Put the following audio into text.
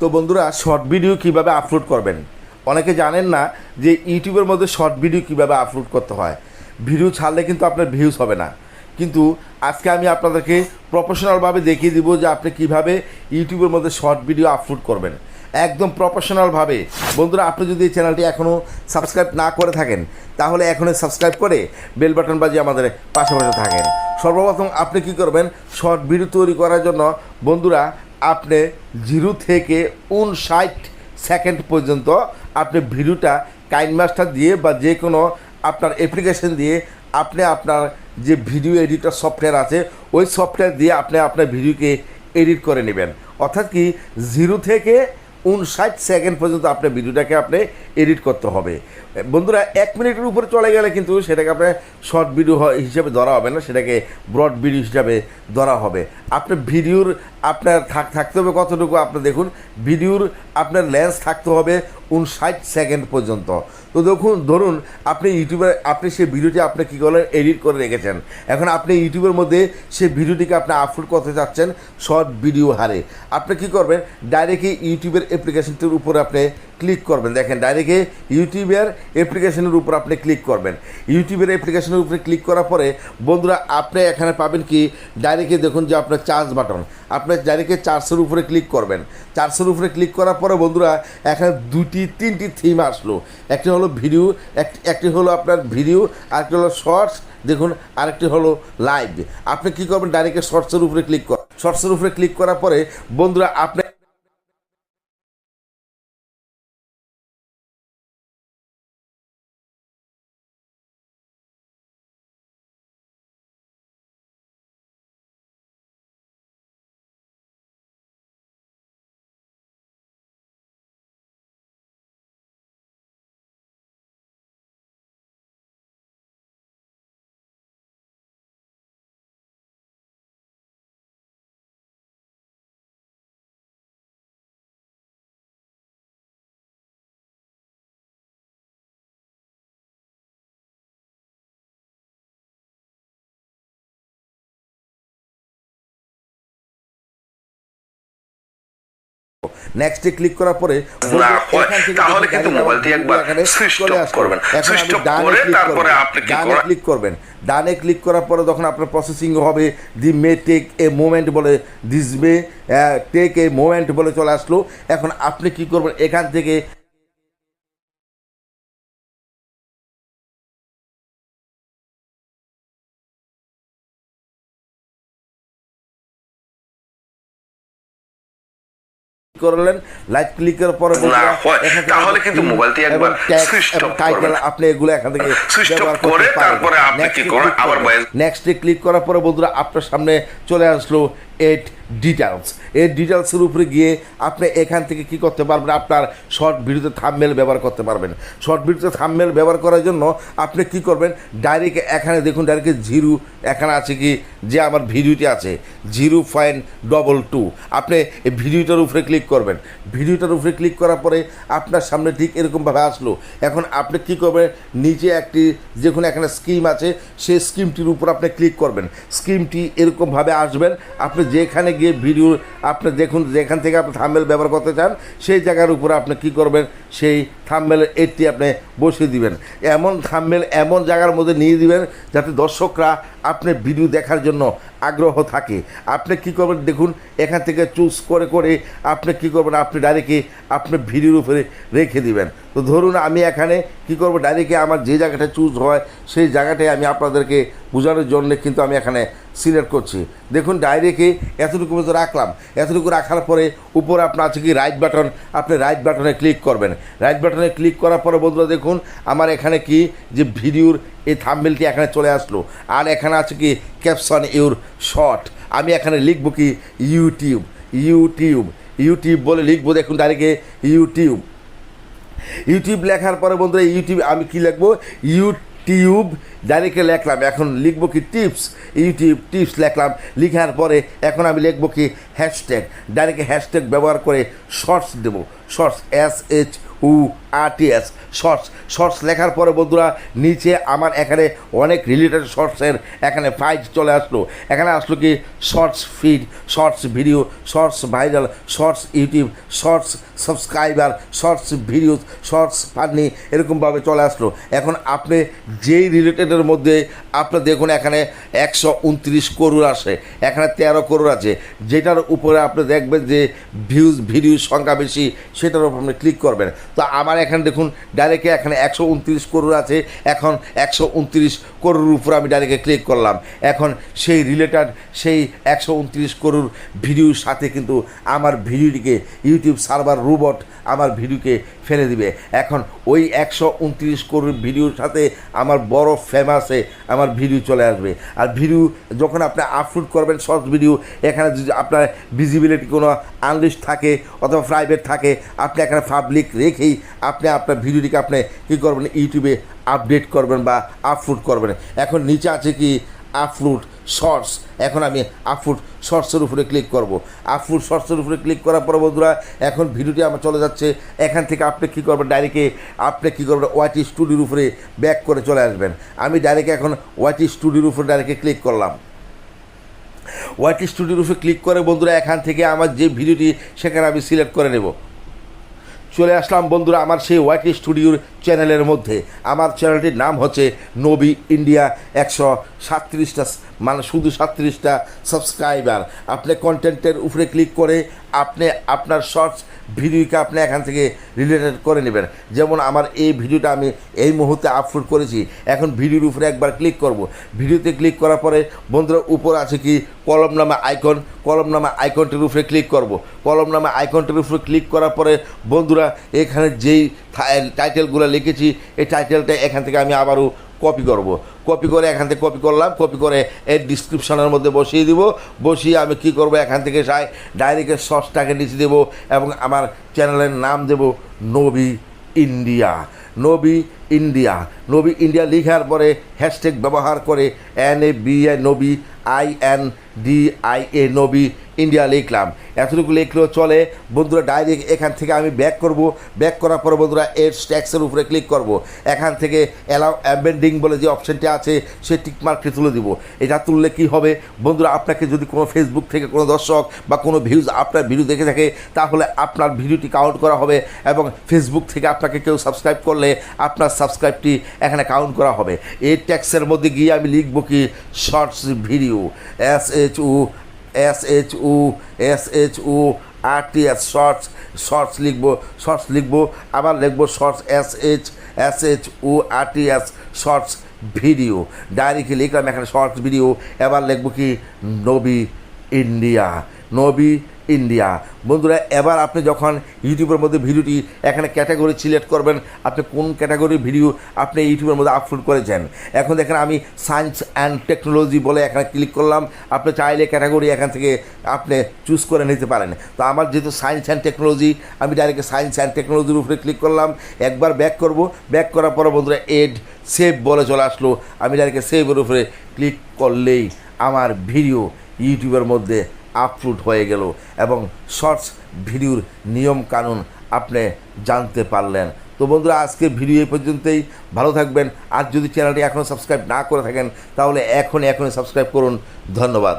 তো বন্ধুরা short video কিভাবে আপলোড করবেন অনেকে জানেন না যে ইউটিউবের মধ্যে শর্ট ভিডিও কিভাবে আপলোড করতে হয়। ভিডিও ছাড়লে কিন্তু আপনার ভিউজ হবে না, কিন্তু আজকে আমি আপনাদেরকে প্রফেশনালভাবে দেখিয়ে দিব যে আপনি কিভাবে ইউটিউবের মধ্যে শর্ট ভিডিও আপলোড করবেন একদম প্রফেশনালভাবে। বন্ধুরা আপনি যদি এই চ্যানেলটি এখনও সাবস্ক্রাইব না করে থাকেন তাহলে এখনই সাবস্ক্রাইব করে বেল বাটন বাজিয়ে আমাদের পাশাপাশি থাকেন। সর্বপ্রথম আপনি কি করবেন, শর্ট ভিডিও তৈরি করার জন্য বন্ধুরা আপনি 0 থেকে 59 সেকেন্ড পর্যন্ত আপনি ভিডিওটা কাইনমাস্টার দিয়ে বা যে কোনো আপনার অ্যাপ্লিকেশন দিয়ে আপনি আপনার যে ভিডিও এডিটর সফটওয়্যার আছে ওই সফটওয়্যার দিয়ে আপনি আপনার ভিডিওকে এডিট করে নেবেন। অর্থাৎ কি 0 থেকে 59 সেকেন্ড পর্যন্ত আপনার ভিডিওটাকে আপনি এডিট করতে হবে। বন্ধুরা 1 মিনিটের উপরে চলে গেলে কিন্তু সেটাকে আপনার শর্ট ভিডিও হিসাবে ধরা হবে না, সেটাকে ব্রড ভিডিও হিসাবে ধরা হবে। আপনার ভিডিওর আপনার থাকতে হবে কতটুকু, আপনি দেখুন ভিডিওর আপনার লেন্স থাকতে হবে 59 সেকেন্ড পর্যন্ত। তো ধরুন আপনি ইউটিউবে আপনি সেই ভিডিওটি আপনি কী করলেন, এডিট করে রেখেছেন। এখন আপনি ইউটিউবের মধ্যে সেই ভিডিওটিকে আপনি আপলোড করতে চাচ্ছেন শর্ট ভিডিও হারে। আপনি কী করবেন, ডাইরেক্টলি ইউটিউবের অ্যাপ্লিকেশনটির উপরে আপনি ক্লিক করবেন। দেখেন ডাইরেক্টলি ইউটিউবের অ্যাপ্লিকেশনের উপর আপনি ক্লিক করবেন। ইউটিউবের অ্যাপ্লিকেশনের উপরে ক্লিক করার পরে বন্ধুরা আপনি এখানে পাবেন কি, ডাইরেক্টলি দেখুন যে আপনার চার্জ বাটন, আপনি ডাইরেক্টলি চার্জের উপরে ক্লিক করবেন। চার্জের উপরে ক্লিক করার পরে বন্ধুরা এখানে 2-3টি থিম আসলো। একটি হলো ভিডিও, একটি হলো আপনার ভিডিও, আরেকটি হলো শর্টস, দেখুন আরেকটি হলো লাইভ। আপনি কী করবেন, ডাইরেক্টলি শর্টসের উপরে ক্লিক করেন। শর্টসের উপরে ক্লিক করার পরে বন্ধুরা আপনি নেক্সটে ক্লিক করার পরে তাহলে কিন্তু মোবাইল দিয়ে একবার সুইচ অফ করবেন। সুইচ অফ করে তারপরে আপনি কি করবেন, ক্লিক করবেন। ডানে ক্লিক করার পরে যখন আপনার প্রসেসিং হবে, the may take a moment বলে, this may take a moment বলে চলে আসলো। এখন আপনি কি করবেন, এখান থেকে করলেন। লাইট ক্লিকের পরে তাহলে কিন্তু মোবাইল দিয়ে একবার সুইচ অফ করবেন। আপনি এগুলো এখান থেকে সুইচ অফ করে তারপরে আপনি কি করবেন, আবার নেক্সটে ক্লিক করার পরে বন্ধুরা আপনার সামনে চলে আসলো এড ডিটেলস। এই ডিটেলসের উপরে গিয়ে আপনি এখান থেকে কি করতে পারবেন, আপনার শর্ট ভিডিওতে থাম্বনেল ব্যবহার করতে পারবেন। শর্ট ভিডিওতে থাম্বনেল ব্যবহার করার জন্য আপনি কি করবেন, ডাইরেক্ট এখানে দেখুন ডাইরেক্ট 0 এখানে আছে কি যে আমার ভিডিওটি আছে 0.22। আপনি এই ভিডিওটার উপরে ক্লিক করবেন। ভিডিওটার উপরে ক্লিক করার পরে আপনার সামনে ঠিক এরকমভাবে আসলো। এখন আপনি কি করবেন, নিচে একটি দেখুন এখানে স্কিম আছে, সেই স্কিমটির উপর আপনি ক্লিক করবেন। স্কিমটি এরকমভাবে আসবেন, আপনি যেখানে গিয়ে ভিডিও আপনি দেখুন যেখান থেকে আপনি থাম্বনেল ব্যবহার করতে চান সেই জায়গার উপরে আপনি কি করবেন, সেই থাম্বনেলের এডটি আপনি বসিয়ে দিবেন। এমন থাম্বনেল এমন জায়গার মধ্যে নিয়ে দিবেন যাতে দর্শকরা আপনি ভিডিও দেখার জন্য আগ্রহ থাকে। আপনি কি করবেন, দেখুন এখান থেকে চুজ করে করে আপনি কি করবেন, আপনি ডাইরেক্টলি আপনি ভিডিওর উপরে রেখে দিবেন। তো ধরুন আমি এখানে কি করব, ডাইরেক্টলি আমার যে জায়গাটা চুজ হয় সেই জায়গাটায় আমি আপনাদেরকে বোঝানোর জন্য কিন্তু আমি এখানে সিলেক্ট করছি। দেখুন ডাইরেক্টলি এতটুকু মতো রাখলাম। এতটুকু রাখার পরে উপরে আপনার আছে কি রাইট বাটন, আপনি রাইট বাটনে ক্লিক করবেন। রাইট বাটনে ক্লিক করার পরে বন্ধুরা দেখুন আমার এখানে কি যে ভিডিওর এই থাম্বনেলটি এখানে চলে আসলো। আর এখানে আছে কি ক্যাপশন ইউর শর্ট। আমি এখানে লিখব কি ইউটিউব, ইউটিউব ইউটিউব বলে লিখবো। দেখুন ডাইরেক্টলি ইউটিউব। ইউটিউব লেখার পরে বন্ধুরা ইউটিউব আমি কি লিখবো, ইউটিউব ডাইরেক্টলি লিখলাম। এখন লিখবো কি টিপস, ইউটিউব টিপস লিখলাম। লিখার পরে এখন আমি লিখবো কি হ্যাশট্যাগ, ডাইরেক্ট হ্যাশট্যাগ ব্যবহার করে শর্টস দেবো, শর্টস SHORTS শর্টস লেখার পরে বন্ধুরা নিচে আমার এখানে অনেক রিলেটেড শর্টসের এখানে ফাইট চলে আসলো। এখানে আসলো কি shorts feed, shorts video, shorts viral, shorts YouTube, shorts subscriber, shorts video, shorts funny, এরকমভাবে চলে আসলো। এখন আপনি যেই রিলেটেডের মধ্যে আপনার দেখুন এখানে 129 করোড় আসে, এখানে 13 করোড় আছে, যেটার উপরে আপনি দেখবেন যে ভিডিও সংখ্যা বেশি সেটার উপর আপনি ক্লিক করবেন। তো আমার এখানে দেখুন ডাইরেক্টে এখানে 129 করোড় আছে, এখন 129 করোড়ের উপর আমি ডাইরেক্টে ক্লিক করলাম। এখন সেই রিলেটেড সেই 129 করোড় ভিডিওর সাথে কিন্তু আমার ভিডিওটিকে ইউটিউব সার্ভার রোবট আমার ভিডিওকে ফেলে দিবে। এখন ওই 129 করোড় ভিডিওর সাথে আমার বড় ফেমাসে আমার ভিডিও চলে আসবে। আর ভিডিও যখন আপনি আপলোড করবেন শর্টস ভিডিও, এখানে যদি আপনার ভিজিবিলিটি কোনো আনলিস্ট থাকে অথবা প্রাইভেট থাকে, আপনি এখানে পাবলিক রেখেই আপনি আপনার ভিডিওটিকে আপনি কী করবেন, ইউটিউবে আপডেট করবেন বা আপলোড করবেন। এখন নিচে আছে কি আপলোড শর্টস, এখন আমি আপলোড শর্টসের উপরে ক্লিক করব। আপলোড শর্টসের উপরে ক্লিক করার পর বন্ধুরা এখন ভিডিওটি আমার চলে যাচ্ছে। এখান থেকে আপনি কী করবেন, ডাইরেক্টে আপনি কী করবেন, ওয়াইটি স্টুডিওর উপরে ব্যাক করে চলে আসবেন। আমি ডাইরেক্ট এখন ওয়াইটি স্টুডিওর উপরে ডাইরেক্টে ক্লিক করলাম। ওয়াইটি স্টুডিওর উপরে ক্লিক করে বন্ধুরা এখান থেকে আমার যে ভিডিওটি সেখানে আমি সিলেক্ট করে নেব। চলে আসলাম বন্ধুরা আমার সেই ওয়াইটি স্টুডিওর চ্যানেলের মধ্যে। আমার চ্যানেলটির নাম হচ্ছে নবী ইন্ডিয়া, 137টা মানে শুধু 37টা সাবস্ক্রাইবার। আপনি কন্টেন্টের উপরে ক্লিক করে আপনি আপনার শর্টস ভিডিওকে আপনি এখান থেকে রিলেটেড করে নেবেন। যেমন আমার এই ভিডিওটা আমি এই মুহূর্তে আপলোড করেছি, এখন ভিডিওর উপরে একবার ক্লিক করব। ভিডিওতে ক্লিক করার পরে বন্ধুরা উপর আছে কি কলম নামা আইকন, কলম নামা আইকনটির উপরে ক্লিক করব। কলম নামা আইকনটির উপরে ক্লিক করার পরে বন্ধুরা এখানে যেই টাইটেলগুলো লিখেছি এই টাইটেলটা এখান থেকে আমি আবারও কপি করব। কপি করে এখান থেকে কপি করলাম, কপি করে এর ডিসক্রিপশনের মধ্যে বসিয়ে দিব। বসিয়ে আমি কি করব, এখান থেকে যাই ডাইরেক্ট শর্টসটাকে নিচে দেবো এবং আমার চ্যানেলের নাম দেব নবী ইন্ডিয়া। নবী ইন্ডিয়া, নবী ইন্ডিয়া লেখার পরে হ্যাশট্যাগ ব্যবহার করে NABI নবী INDIA নবী ইন্ডিয়া লিখলাম। এতটুকু লিখলেও চলে বন্ধুরা। ডাইরেক্ট এখান থেকে আমি ব্যাক করব। ব্যাক করার পরে বন্ধুরা এর ট্যাক্সের উপরে ক্লিক করব। এখান থেকে অ্যালাউ অ্যাবেন্ডিং বলে যে অপশানটি আছে সে টিকমার্কটি তুলে দিব। এটা তুললে কি হবে বন্ধুরা, আপনাকে যদি কোনো ফেসবুক থেকে কোনো দর্শক বা কোনো ভিউজ আপনার ভিডিও দেখে থাকে তাহলে আপনার ভিডিওটি কাউন্ট করা হবে এবং ফেসবুক থেকে আপনাকে কেউ সাবস্ক্রাইব করলে আপনার সাবস্ক্রাইবটি এখানে কাউন্ট করা হবে। এই ট্যাক্সের মধ্যে গিয়ে আমি লিখব কি শর্টস ভিডিও, SHORTS শর্টস লিখবো আবার লিখবো shorts SHORTS shorts video. Directly লিখলাম এখানে শর্টস ভিডিও। এবার লিখবো কি নবী ইন্ডিয়া, নবী ইন্ডিয়া। বন্ধুরা এবার আপনি যখন ইউটিউবের মধ্যে ভিডিওটি এখানে ক্যাটাগরি সিলেক্ট করবেন, আপনি কোন ক্যাটাগরির ভিডিও আপনি ইউটিউবের মধ্যে আপলোড করেছেন। এখন দেখেন আমি সায়েন্স অ্যান্ড টেকনোলজি বলে এখানে ক্লিক করলাম। আপনি চাইলে ক্যাটাগরি এখান থেকে আপনি চুজ করে নিতে পারেন। তো আমার যেহেতু সায়েন্স অ্যান্ড টেকনোলজি, আমি ডাইরেক্ট সায়েন্স অ্যান্ড টেকনোলজির উপরে ক্লিক করলাম। একবার ব্যাক করব। ব্যাক করার পরে বন্ধুরা এড সেভ বলে চলে আসলো। আমি ডাইরেক্ট সেভের উপরে ক্লিক করলেই আমার ভিডিও ইউটিউবের মধ্যে আপলোড হয়ে গেল এবং শর্টস ভিডিওর নিয়ম কানুন আপনি জানতে পারলেন। তো বন্ধুরা আজকের ভিডিও এই পর্যন্তই। ভালো থাকবেন। আর যদি চ্যানেলটি এখনও সাবস্ক্রাইব না করে থাকেন তাহলে এখনই সাবস্ক্রাইব করুন। ধন্যবাদ।